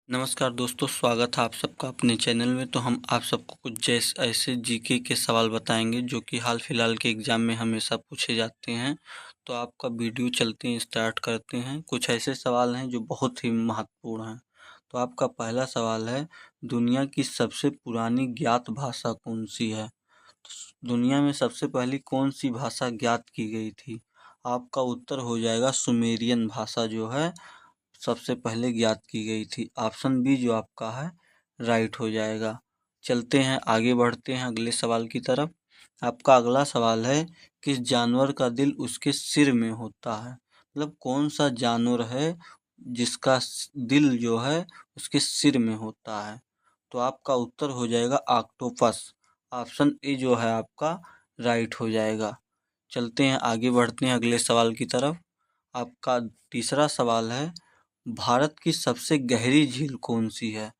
नमस्कार दोस्तों, स्वागत है आप सबका अपने चैनल में। तो हम आप सबको कुछ ऐसे जीके के सवाल बताएंगे जो कि हाल फिलहाल के एग्जाम में हमेशा पूछे जाते हैं। तो आपका वीडियो चलते हैं, स्टार्ट करते हैं। कुछ ऐसे सवाल हैं जो बहुत ही महत्वपूर्ण हैं। तो आपका पहला सवाल है, दुनिया की सबसे पुरानी ज्ञात भाषा कौन सी है? दुनिया में सबसे पहली कौन सी भाषा ज्ञात की गई थी? आपका उत्तर हो जाएगा सुमेरियन भाषा जो है सबसे पहले ज्ञात की गई थी। ऑप्शन बी जो आपका है राइट हो जाएगा। चलते हैं, आगे बढ़ते हैं अगले सवाल की तरफ। आपका अगला सवाल है, किस जानवर का दिल उसके सिर में होता है? मतलब कौन सा जानवर है जिसका दिल जो है उसके सिर में होता है? तो आपका उत्तर हो जाएगा ऑक्टोपस। ऑप्शन ए जो है आपका राइट हो जाएगा। चलते हैं, आगे बढ़ते हैं अगले सवाल की तरफ। आपका तीसरा सवाल है, भारत की सबसे गहरी झील कौन सी है?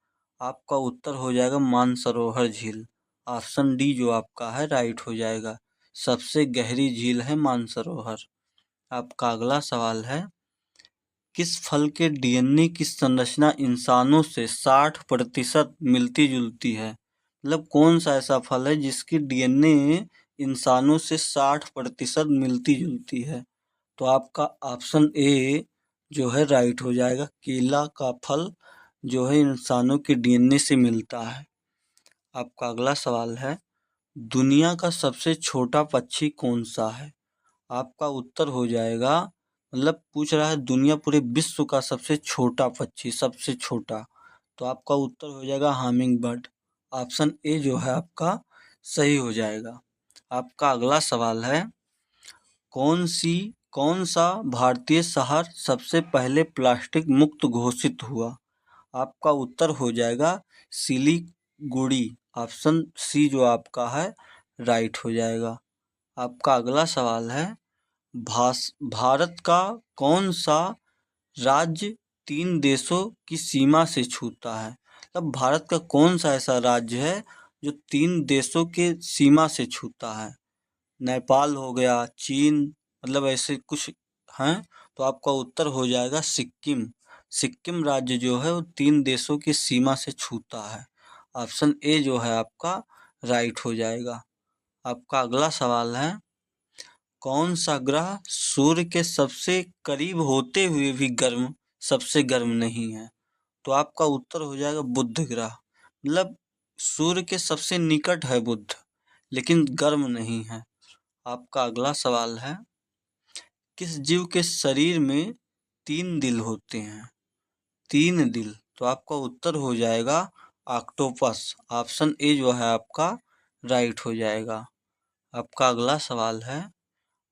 आपका उत्तर हो जाएगा मानसरोवर झील। ऑप्शन डी जो आपका है राइट हो जाएगा। सबसे गहरी झील है मानसरोवर। आपका अगला सवाल है, किस फल के डीएनए की संरचना इंसानों से 60% मिलती जुलती है? मतलब कौन सा ऐसा फल है जिसकी डीएनए इंसानों से 60% मिलती जुलती है? तो आपका ऑप्शन ए जो है राइट हो जाएगा। केला का फल जो है इंसानों के डीएनए से मिलता है। आपका अगला सवाल है, दुनिया का सबसे छोटा पक्षी कौन सा है? आपका उत्तर हो जाएगा, मतलब पूछ रहा है दुनिया पूरे विश्व का सबसे छोटा पक्षी, सबसे छोटा। तो आपका उत्तर हो जाएगा हामिंग बर्ड। ऑप्शन ए जो है आपका सही हो जाएगा। आपका अगला सवाल है, कौन सा भारतीय शहर सबसे पहले प्लास्टिक मुक्त घोषित हुआ? आपका उत्तर हो जाएगा सिलीगुड़ी। ऑप्शन सी जो आपका है राइट हो जाएगा। आपका अगला सवाल है, भारत का कौन सा राज्य 3 देशों की सीमा से छूता है? मतलब भारत का कौन सा ऐसा राज्य है जो 3 देशों के सीमा से छूता है? नेपाल हो गया, चीन, मतलब ऐसे कुछ हैं। तो आपका उत्तर हो जाएगा सिक्किम। सिक्किम राज्य जो है वो 3 देशों की सीमा से छूता है। ऑप्शन ए जो है आपका राइट हो जाएगा। आपका अगला सवाल है, कौन सा ग्रह सूर्य के सबसे करीब होते हुए भी सबसे गर्म नहीं है? तो आपका उत्तर हो जाएगा बुध ग्रह। मतलब सूर्य के सबसे निकट है बुध, लेकिन गर्म नहीं है। आपका अगला सवाल है, किस जीव के शरीर में 3 दिल होते हैं? 3 दिल। तो आपका उत्तर हो जाएगा ऑक्टोपस। ऑप्शन ए जो है आपका राइट हो जाएगा। आपका अगला सवाल है,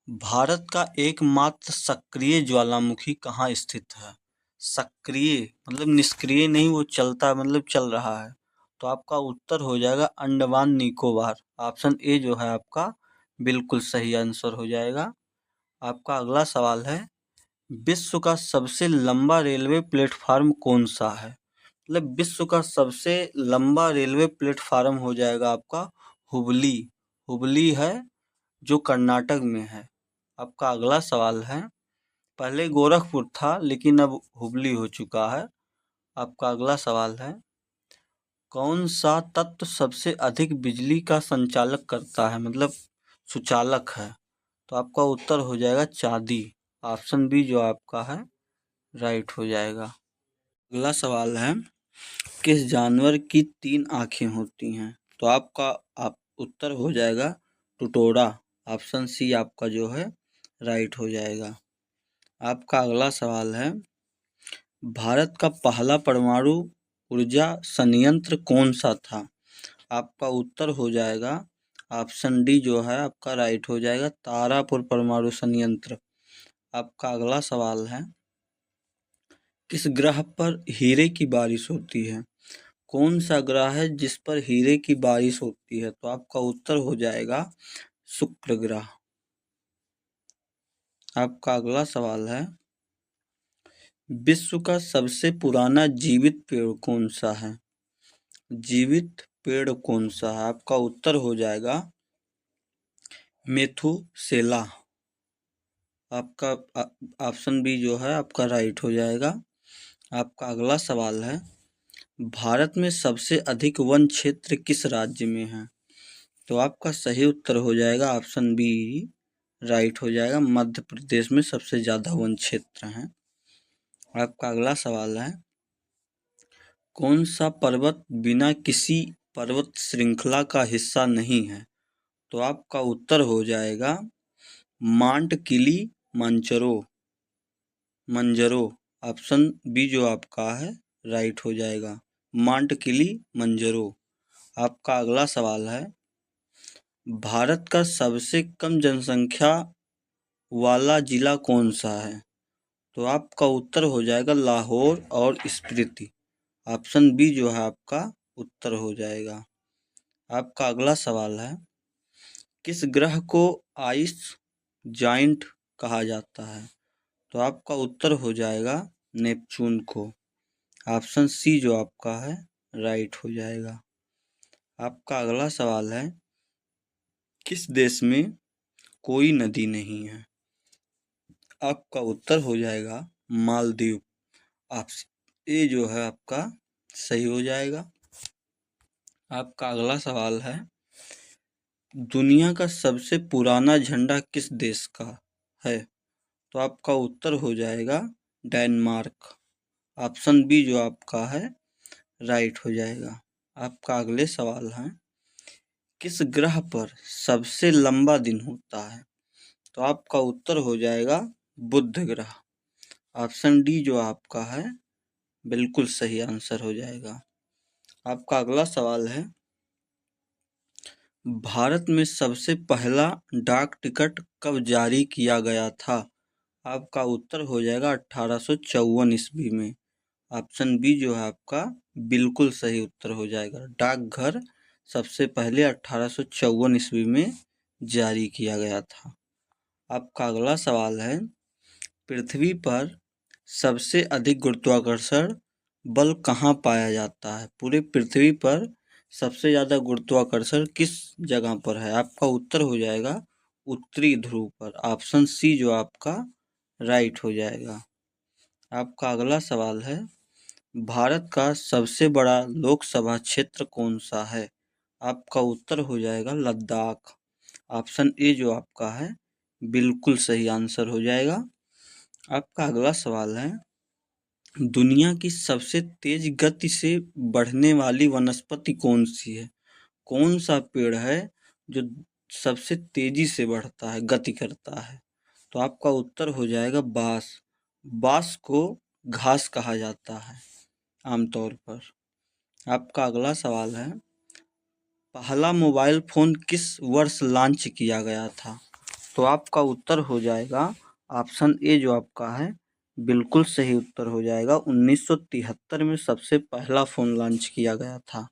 भारत का एकमात्र सक्रिय ज्वालामुखी कहाँ स्थित है? सक्रिय मतलब निष्क्रिय नहीं, वो चलता मतलब चल रहा है। तो आपका उत्तर हो जाएगा अंडमान निकोबार। ऑप्शन ए जो है आपका बिल्कुल सही आंसर हो जाएगा। आपका अगला सवाल है, विश्व का सबसे लंबा रेलवे प्लेटफार्म कौन सा है? मतलब विश्व का सबसे लंबा रेलवे प्लेटफार्म हो जाएगा आपका हुबली। हुबली है जो कर्नाटक में है। आपका अगला सवाल है, पहले गोरखपुर था लेकिन अब हुबली हो चुका है। आपका अगला सवाल है, कौन सा तत्व सबसे अधिक बिजली का संचालक करता है, मतलब सुचालक है? तो आपका उत्तर हो जाएगा चांदी। ऑप्शन बी जो आपका है राइट हो जाएगा। अगला सवाल है, किस जानवर की 3 आँखें होती हैं? तो आपका उत्तर हो जाएगा टुटोरा। ऑप्शन सी आपका जो है राइट हो जाएगा। आपका अगला सवाल है, भारत का पहला परमाणु ऊर्जा संयंत्र कौन सा था? आपका उत्तर हो जाएगा ऑप्शन डी जो है आपका राइट हो जाएगा, तारापुर परमाणु संयंत्र। आपका अगला सवाल है, किस ग्रह पर हीरे की बारिश होती है? कौन सा ग्रह है जिस पर हीरे की बारिश होती है? तो आपका उत्तर हो जाएगा शुक्र ग्रह। आपका अगला सवाल है, विश्व का सबसे पुराना जीवित पेड़ कौन सा है? जीवित पेड़ कौन सा है? आपका उत्तर हो जाएगा मेथुसेला। आपका ऑप्शन बी जो है आपका राइट हो जाएगा। आपका अगला सवाल है, भारत में सबसे अधिक वन क्षेत्र किस राज्य में है? तो आपका सही उत्तर हो जाएगा ऑप्शन बी राइट हो जाएगा। मध्य प्रदेश में सबसे ज़्यादा वन क्षेत्र हैं। आपका अगला सवाल है, कौन सा पर्वत बिना किसी पर्वत श्रृंखला का हिस्सा नहीं है? तो आपका उत्तर हो जाएगा माउंट किलिमंजारो। ऑप्शन बी जो आपका है राइट हो जाएगा, माउंट किलिमंजारो। आपका अगला सवाल है, भारत का सबसे कम जनसंख्या वाला जिला कौन सा है? तो आपका उत्तर हो जाएगा लाहौर और स्पीति। ऑप्शन बी जो है आपका उत्तर हो जाएगा। आपका अगला सवाल है, किस ग्रह को आइस जाइंट कहा जाता है? तो आपका उत्तर हो जाएगा नेपच्यून को। ऑप्शन सी जो आपका है राइट हो जाएगा। आपका अगला सवाल है, किस देश में कोई नदी नहीं है? आपका उत्तर हो जाएगा मालदीव। ऑप्शन ए जो है आपका सही हो जाएगा। आपका अगला सवाल है, दुनिया का सबसे पुराना झंडा किस देश का है? तो आपका उत्तर हो जाएगा डेनमार्क। ऑप्शन बी जो आपका है राइट हो जाएगा। आपका अगले सवाल है, किस ग्रह पर सबसे लंबा दिन होता है? तो आपका उत्तर हो जाएगा बुध ग्रह। ऑप्शन डी जो आपका है बिल्कुल सही आंसर हो जाएगा। आपका अगला सवाल है, भारत में सबसे पहला डाक टिकट कब जारी किया गया था? आपका उत्तर हो जाएगा 1854 ईस्वी में। ऑप्शन बी जो है आपका बिल्कुल सही उत्तर हो जाएगा। डाकघर सबसे पहले 1854 ईस्वी में जारी किया गया था। आपका अगला सवाल है, पृथ्वी पर सबसे अधिक गुरुत्वाकर्षण बल कहाँ पाया जाता है? पूरे पृथ्वी पर सबसे ज़्यादा गुरुत्वाकर्षण किस जगह पर है? आपका उत्तर हो जाएगा उत्तरी ध्रुव पर। ऑप्शन सी जो आपका राइट हो जाएगा। आपका अगला सवाल है, भारत का सबसे बड़ा लोकसभा क्षेत्र कौन सा है? आपका उत्तर हो जाएगा लद्दाख। ऑप्शन ए जो आपका है बिल्कुल सही आंसर हो जाएगा। आपका अगला सवाल है, दुनिया की सबसे तेज गति से बढ़ने वाली वनस्पति कौन सी है? कौन सा पेड़ है जो सबसे तेजी से बढ़ता है, गति करता है? तो आपका उत्तर हो जाएगा बांस। बांस को घास कहा जाता है आमतौर पर। आपका अगला सवाल है, पहला मोबाइल फोन किस वर्ष लॉन्च किया गया था? तो आपका उत्तर हो जाएगा ऑप्शन ए जो आपका है बिल्कुल सही उत्तर हो जाएगा। 1973 में सबसे पहला फोन लॉन्च किया गया था।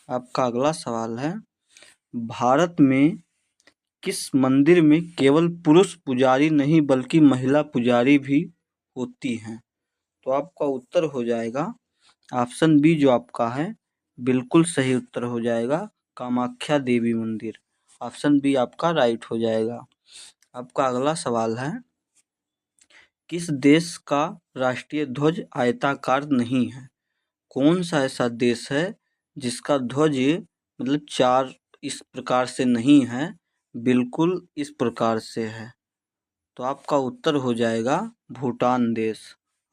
आपका अगला सवाल है, भारत में किस मंदिर में केवल पुरुष पुजारी नहीं बल्कि महिला पुजारी भी होती हैं? तो आपका उत्तर हो जाएगा ऑप्शन बी जो आपका है बिल्कुल सही उत्तर हो जाएगा, कामाख्या देवी मंदिर। ऑप्शन बी आपका राइट हो जाएगा। आपका अगला सवाल है, किस देश का राष्ट्रीय ध्वज आयताकार नहीं है? कौन सा ऐसा देश है जिसका ध्वज मतलब चार इस प्रकार से नहीं है, बिल्कुल इस प्रकार से है? तो आपका उत्तर हो जाएगा भूटान देश।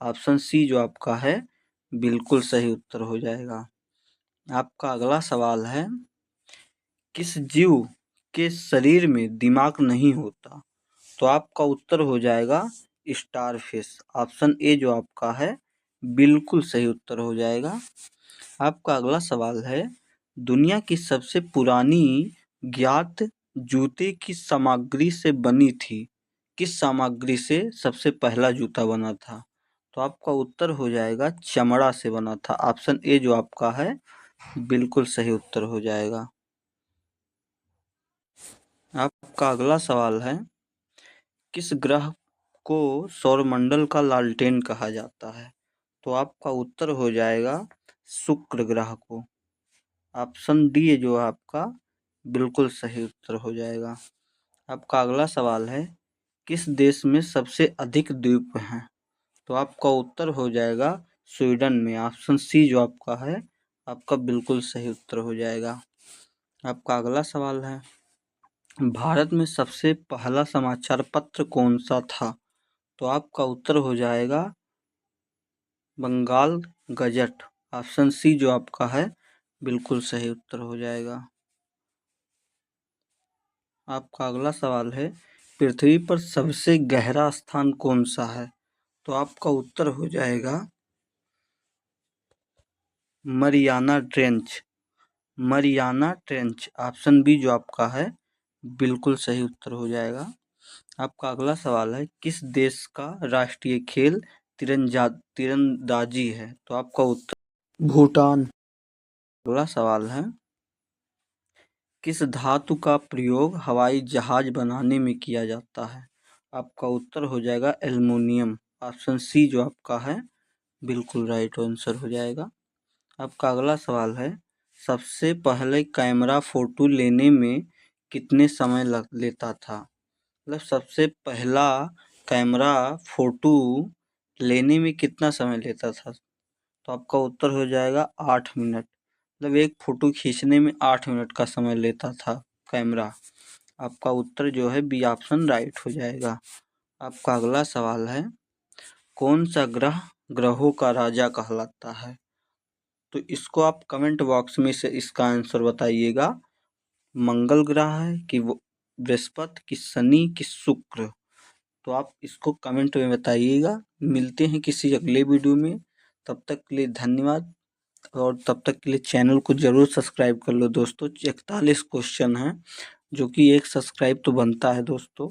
ऑप्शन सी जो आपका है बिल्कुल सही उत्तर हो जाएगा। आपका अगला सवाल है, किस जीव के शरीर में दिमाग नहीं होता? तो आपका उत्तर हो जाएगा स्टारफिश। ऑप्शन ए जो आपका है बिल्कुल सही उत्तर हो जाएगा। आपका अगला सवाल है, दुनिया की सबसे पुरानी ज्ञात जूते किस सामग्री से बनी थी? किस सामग्री से सबसे पहला जूता बना था? तो आपका उत्तर हो जाएगा चमड़ा से बना था। ऑप्शन ए जो आपका है बिल्कुल सही उत्तर हो जाएगा। आपका अगला सवाल है, किस ग्रह को सौरमंडल का लालटेन कहा जाता है? तो आपका उत्तर हो जाएगा शुक्र ग्रह को। ऑप्शन डी जो आपका बिल्कुल सही उत्तर हो जाएगा। आपका अगला सवाल है, किस देश में सबसे अधिक द्वीप हैं? तो आपका उत्तर हो जाएगा स्वीडन में। ऑप्शन सी जो आपका है आपका बिल्कुल सही उत्तर हो जाएगा। आपका अगला सवाल है, भारत में सबसे पहला समाचार पत्र कौन सा था? तो आपका उत्तर हो जाएगा बंगाल गजट। ऑप्शन सी जो आपका है बिल्कुल सही उत्तर हो जाएगा। आपका अगला सवाल है, पृथ्वी पर सबसे गहरा स्थान कौन सा है? तो आपका उत्तर हो जाएगा Mariana trench. Mariana trench. Option B जो आपका है बिल्कुल सही उत्तर हो जाएगा। आपका अगला सवाल है, किस देश का राष्ट्रीय खेल तीरंदाजी है? तो आपका उत्तर भूटान। अगला सवाल है, किस धातु का प्रयोग हवाई जहाज बनाने में किया जाता है? आपका उत्तर हो जाएगा एल्युमिनियम। ऑप्शन सी जो आपका है बिल्कुल राइट आंसर हो जाएगा। आपका अगला सवाल है, सबसे पहले कैमरा फोटो लेने में कितने समय लेता था? मतलब सबसे पहला कैमरा फोटो लेने में कितना समय लेता था? तो आपका उत्तर हो जाएगा 8 मिनट। मतलब एक फोटो खींचने में 8 मिनट का समय लेता था कैमरा। आपका उत्तर जो है बी ऑप्शन राइट हो जाएगा। आपका अगला सवाल है, कौन सा ग्रह ग्रहों का राजा कहलाता है? तो इसको आप कमेंट बॉक्स में से इसका आंसर बताइएगा। मंगल ग्रह है कि बृहस्पति कि शनि कि शुक्र? तो आप इसको कमेंट में बताइएगा। मिलते हैं किसी अगले वीडियो में, तब तक के लिए धन्यवाद। और तब तक के लिए चैनल को जरूर सब्सक्राइब कर लो दोस्तों। 41 क्वेश्चन हैं जो कि एक सब्सक्राइब तो बनता है दोस्तों।